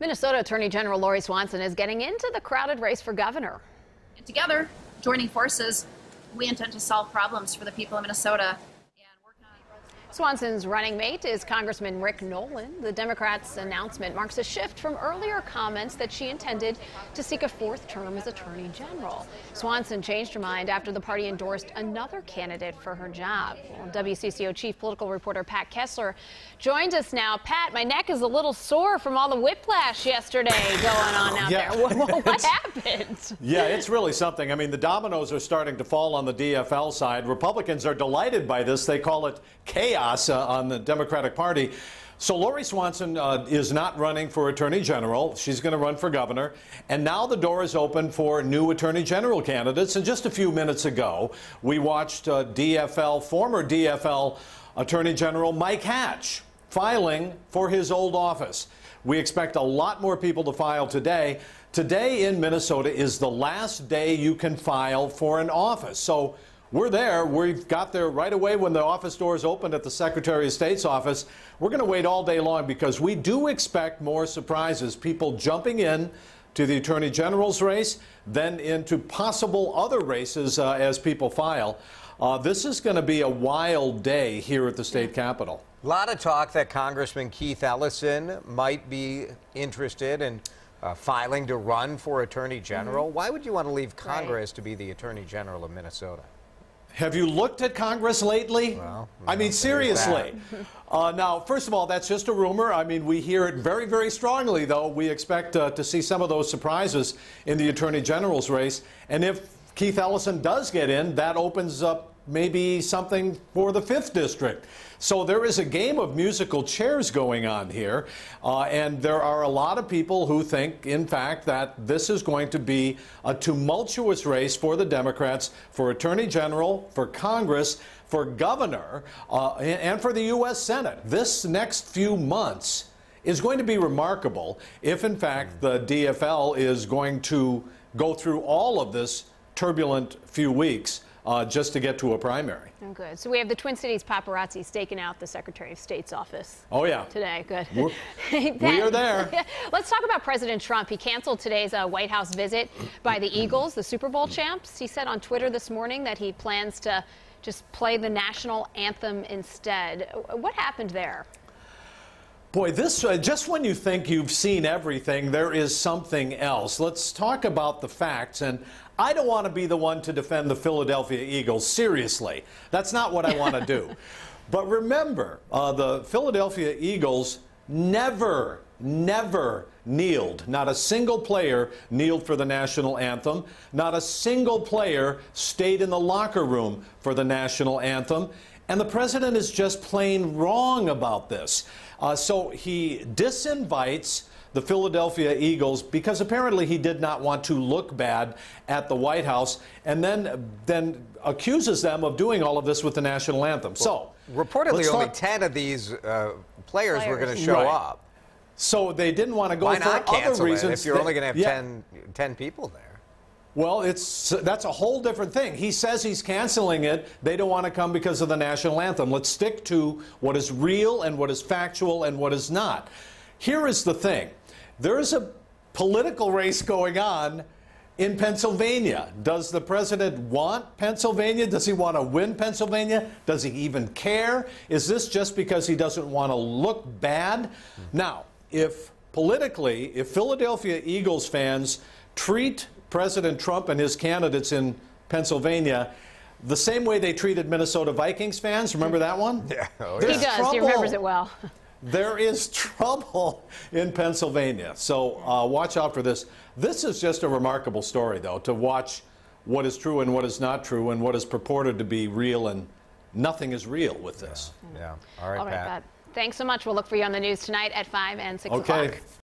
Minnesota Attorney General Lori Swanson is getting into the crowded race for governor. And together, joining forces, we intend to solve problems for the people of Minnesota. Swanson's running mate is Congressman Rick Nolan. The Democrats' announcement marks a shift from earlier comments that she intended to seek a fourth term as Attorney General. Swanson changed her mind after the party endorsed another candidate for her job. Well, WCCO chief political reporter Pat Kessler joins us now. Pat, my neck is a little sore from all the whiplash yesterday going on out there. What happened? Yeah, it's really something. I mean, the dominoes are starting to fall on the DFL side. Republicans are delighted by this. They call it chaos on the Democratic Party. So Lori Swanson is not running for Attorney General. She's going to run for governor. And now the door is open for new Attorney General candidates. And just a few minutes ago, we watched former DFL Attorney General Mike Hatch filing for his old office. We expect a lot more people to file today. Today in Minnesota is the last day you can file for an office. So we're there. We've got there right away when the office doors opened at the Secretary of State's office. We're going to wait all day long because we do expect more surprises. People jumping in to the Attorney General's race, then into possible other races as people file. This is going to be a wild day here at the state capitol. A lot of talk that Congressman Keith Ellison might be interested in filing to run for Attorney General. Why would you want to leave Congress to be the Attorney General of Minnesota? Have you looked at Congress lately? Well, I mean, seriously. Now, first of all, that's just a rumor. I mean, we hear it very, very strongly, though. We expect to see some of those surprises in the Attorney General's race. And if Keith Ellison does get in, that opens up maybe something for the 5th District. So there is a game of musical chairs going on here, and there are a lot of people who think, in fact, that this is going to be a tumultuous race for the Democrats, for Attorney General, for Congress, for governor, and for the U.S. Senate. This next few months is going to be remarkable if, in fact, the DFL is going to go through all of this turbulent few weeks just to get to a primary. Oh, good. So we have the Twin Cities paparazzi staking out the Secretary of State's office. Oh, yeah. Today. Good. We are there. Let's talk about President Trump. He canceled today's White House visit by the Eagles, the Super Bowl champs. He said on Twitter this morning that he plans to just play the national anthem instead. What happened there? Boy, this just when you think you've seen everything, there is something else. Let's talk about the facts. And I don't want to be the one to defend the Philadelphia Eagles. Seriously, that's not what I want to do. But remember, the Philadelphia Eagles never kneeled. Not a single player kneeled for the national anthem. Not a single player stayed in the locker room for the national anthem. And the president is just plain wrong about this. So he disinvites the Philadelphia Eagles because apparently he did not want to look bad at the White House, and then accuses them of doing all of this with the national anthem. Well, so reportedly only 10 of these players were going to show up. So they didn't want to go Why for not other reasons. if you're only going to have 10 people there? Well, that's a whole different thing. He says he's canceling it. They don't want to come because of the national anthem. Let's stick to what is real and what is factual and what is not. Here is the thing. There is a political race going on in Pennsylvania. Does the president want Pennsylvania? Does he want to win Pennsylvania? Does he even care? Is this just because he doesn't want to look bad? Now, if Philadelphia Eagles fans treat President Trump and his candidates in Pennsylvania the same way they treated Minnesota Vikings fans. Remember that one? Yeah. Oh, yeah. He does. He remembers it well. There is trouble in Pennsylvania. So watch out for this. This is just a remarkable story, though, to watch what is true and what is not true and what is purported to be real, and nothing is real with this. Yeah. All right, Pat. Thanks so much. We'll look for you on the news tonight at 5 and 6 o'clock.